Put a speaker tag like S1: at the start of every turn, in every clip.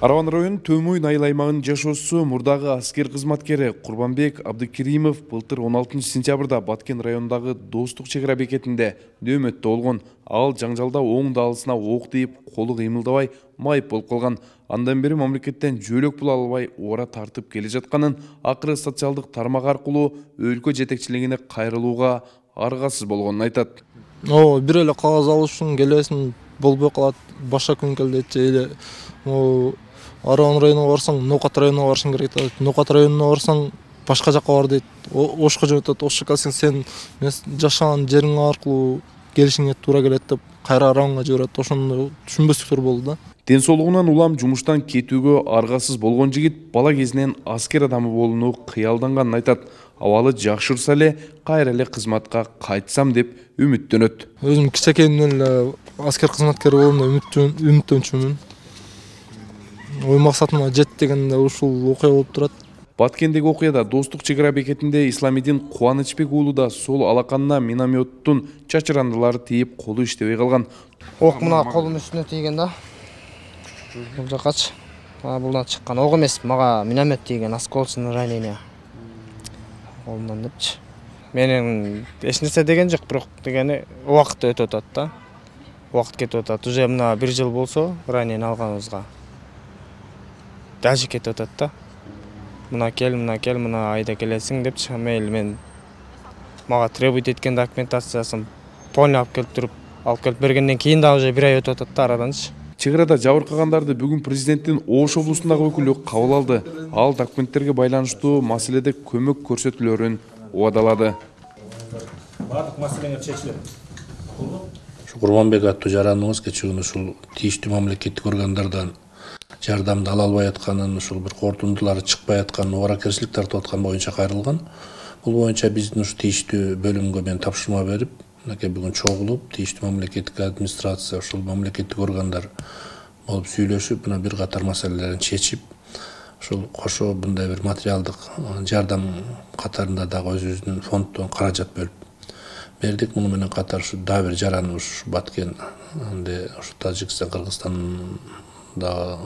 S1: Араван районунун Төмөй Найыл аймагынын жашоосу мурдагы аскер кызматкери Курбанбек Абдыкеримов былтыр 16 сентябрда Баткен районундагы Достук чек ара бекетинде нөөмөттө болгон. Ал жаңжалда оң далысына ок тийип, колу кыймылдабай майып болуп калган. Андан бери мамлекеттен жөлөк пул албай ора тартып келе жатканын, акыры социалдык тармак аркылуу өлкө жетекчилигине кайрылууга аргасыз болгонун айтат.
S2: Бир эле кагаз алыш үчүн келесиң болбой калат. Башка күн келет эле. Араван районуна барсаң, Ноокат районуна барышың керек дейт. Ноокат районуна барсаң, башка жакка бар дейт. Ошко жөнөтөт. Ошко келсең, сен жашаган жериң аркылуу келишиңе туура келет деп кайра Араванга жиберет. Ошондо түшүнбөстүктөр болду да.
S1: Ден соолугунан улам жумуштан кетүүгө аргасыз болгон жигит бала кезинен аскер адамы болууну кыялданганын айтат. Абалы жакшырса эле кайра эле кызматка кайтсам деп үмүттөнөт.
S2: Өзүм кичинекейимден эле аскер кызматкери болуумду үмүттөнчүмүн. Ой максатыма жет дегенде ушул окуя болуп турат.
S1: Баткендеги окуяда Достук чек ара бекетинде Исламидин Кубанычбек уулу да сол алаканына минометтун чачырандылары тийип, колу иштебей калган.
S3: Ок мына колумдун үстүнө тийген да. Бул жакачы. Булдан чыккан ок эмес, мага миномет тийген, осколочный ранение. Колумдан депчи. Менин эч нерсе деген жок, бирок дегени убакыт өтүп атат да. Убакыт кетип атат. Уже мына 1 жыл болсо ранение алганыбызга. Даже кетип атат да. Мына кел, мына айда келесиң депчи. Мейли мен мага требует эткен документациясын полный алып келип бергенден кийин да уже 1 ай өтүп атат да араданчы.
S1: Чек арада жабыркагандарты бүгүн президенттин Ош облусундагы өкүлү кабыл алды. Ал документтерге байланыштуу маселеде көмөк көрсөтүүлөрүн убадалады.
S4: Бардык маселеңер чечилет.
S5: Курбанбек аттуу жараныбыз кечүүгүнү ушул тийиштүү мамлекеттик органдардан жардамды ала албай атканын, ушул бир корутундулары чыкпай атканын, ооракерчилик тартып аткан боюнча кайрылган. Бул боюнча биздин ушу тийиштүү бөлүмгө мен тапшырма берип, мынакей бүгүн чогулуп, тийиштүү мамлекеттик администрация, ушул мамлекеттик органдар болуп сүйлөшүп, мына бир катар маселелерин чечип, ушул кошо мындай бир материалдык жардам катарында дагы өзүбүздүн фонддон каражат бөлүп бердик. Муну менен катар ушу дагы бир жараныбыз Баткен, ушу Тажикстан, Кыргызстанда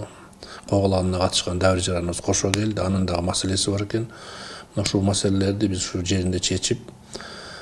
S5: коголанына катышкан дагы бир жараныбыз кошо келди. Анын дагы маселеси бар экен. Ушул маселелерди биз ушул жеринде чечип,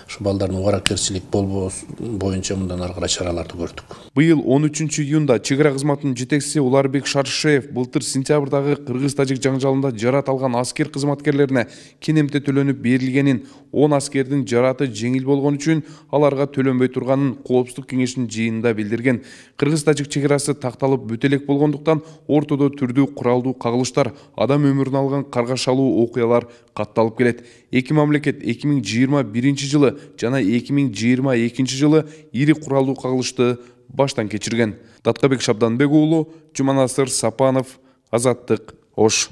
S5: ушу балдардын ооракерчилик болбоосу боюнча мындан ары карай чараларды көрдүк.
S1: Быйыл 13 июнда чек ара кызматынын жетекчиси Уларбек Шаршеев былтыр сентябрдагы кыргыз-тажик жаңжалында жарат алган аскер кызматкерлерине кенемте төлөнүп берилгенин, 10 аскердин жараты жеңил болгон үчүн аларга төлөнбөй турганын Коопсуздук кеңешинин жыйынында билдирген. Кыргыз-тажик чек арасы такталып бүтелек болгондуктан ортодо түрдүү куралдуу кагылыштар, адам өмүрүн алган каргашалуу окуялар катталып келет. Эки мамлекет 2021 жылы жана 2022 жылы ири куралдуу кагылышты баштан кечирген. Даткабек Шабданбек уулу, Жуманасыр Сапанов, Азаттык, Ош.